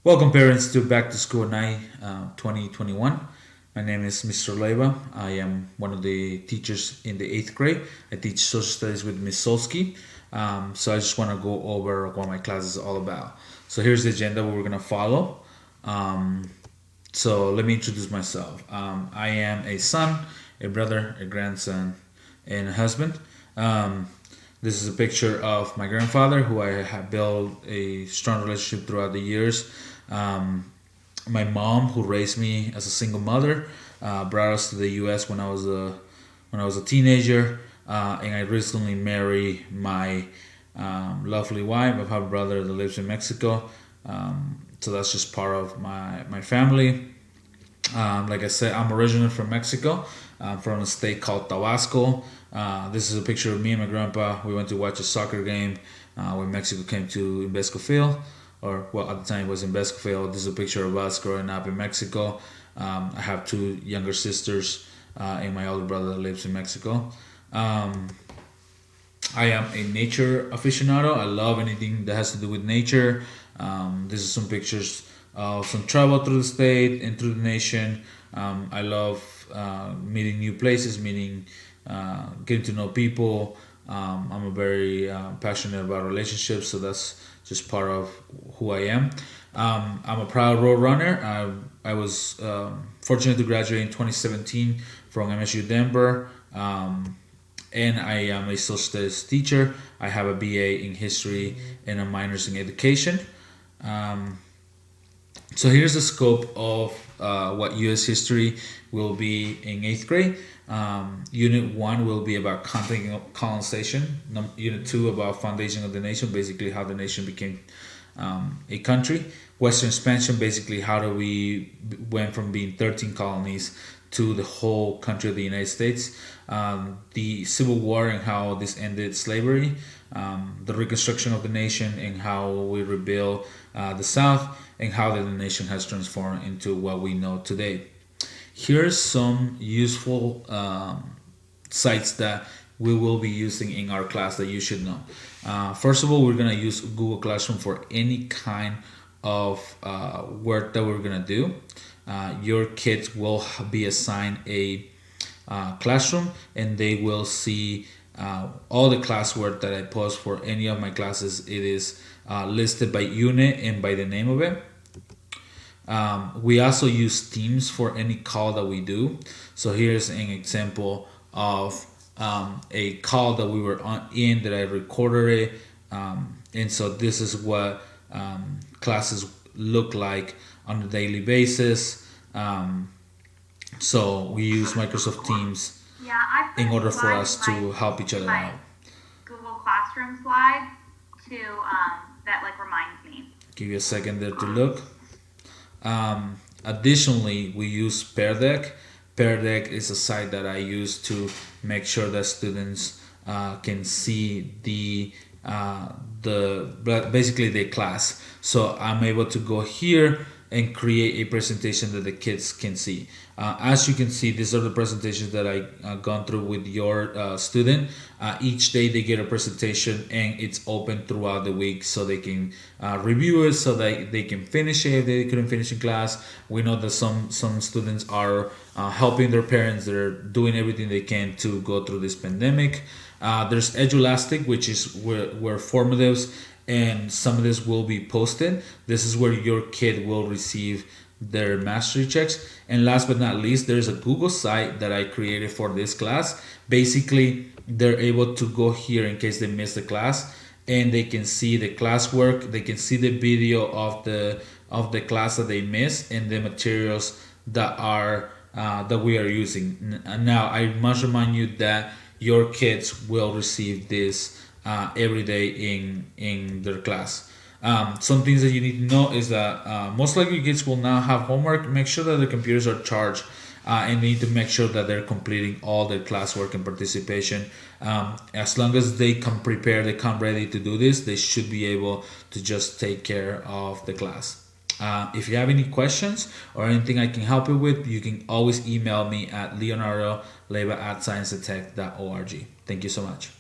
Welcome, parents, to Back to School Night 2021. My name is Mr. Leiva. I am one of the teachers in the eighth grade. I teach social studies with Miss Solsky. So I just want to go over what my class is all about. So here's the agenda we're going to follow. Um, so let me introduce myself. I am a son, a brother, a grandson, and a husband. Um, this is a picture of my grandfather, who I have built a strong relationship throughout the years. Um, my mom, who raised me as a single mother, brought us to the U.S. when I was a teenager, and I recently married my lovely wife. I have a brother that lives in Mexico, so that's just part of my family. Like I said, I'm originally from Mexico, from a state called Tabasco. This is a picture of me and my grandpa. We went to watch a soccer game when Mexico came to Invesco Field, or well, at the time it was Invesco Field. This is a picture of us growing up in Mexico. I have two younger sisters and my older brother that lives in Mexico. Um, I am a nature aficionado. I love anything that has to do with nature. This is some pictures of some travel through the state and through the nation. I love meeting new places, meeting, getting to know people. I'm a very passionate about relationships, so that's just part of who I am. I'm a proud road runner. I was fortunate to graduate in 2017 from MSU Denver. And I am a social studies teacher. I have a BA in history and a minors in education. Um, so here's the scope of what U.S. history will be in eighth grade. Unit one will be about content colonization. Unit two about foundation of the nation, basically how the nation became a country. Western expansion, basically how do we went from being 13 colonies to the whole country of the United States. The Civil War and how this ended slavery. The reconstruction of the nation and how we rebuild the South, and how the nation has transformed into what we know today. Here's some useful sites that we will be using in our class that you should know. First of all, we're going to use Google Classroom for any kind of work that we're going to do. Your kids will be assigned a classroom, and they will see all the classwork that I post for any of my classes. It is listed by unit and by the name of it. We also use Teams for any call that we do. So here's an example of a call that we were in that I recorded it. And so this is what classes look like on a daily basis. So we use Microsoft Teams Yeah, I in put order for slides us to help each other my out. Google Classroom slide to that like reminds me. Give you a second there to look. Additionally, we use Pear Deck. Pear Deck is a site that I use to make sure that students can see basically the class. So I'm able to go here and create a presentation that the kids can see. As you can see, these are the presentations that I gone through with your student. Each day they get a presentation, and it's open throughout the week, so they can review it, so that they can finish it if they couldn't finish in class. We know that some students are helping their parents. They're doing everything they can to go through this pandemic. There's Edulastic, which is where formatives and some of this will be posted. This is where your kid will receive their mastery checks. And last but not least, there's a Google site that I created for this class. Basically, they're able to go here in case they miss the class, and they can see the classwork. They can see the video of the class that they missed, and the materials that we are using. Now, I must remind you that your kids will receive this every day in their class. Some things that you need to know is that most likely kids will now have homework. Make sure that the computers are charged, and they need to make sure that they're completing all their classwork and participation. As long as they come prepared, they come ready to do this, they should be able to just take care of the class. If you have any questions or anything I can help you with, you can always email me at leonardoleva@scienceandtech.org. Thank you so much.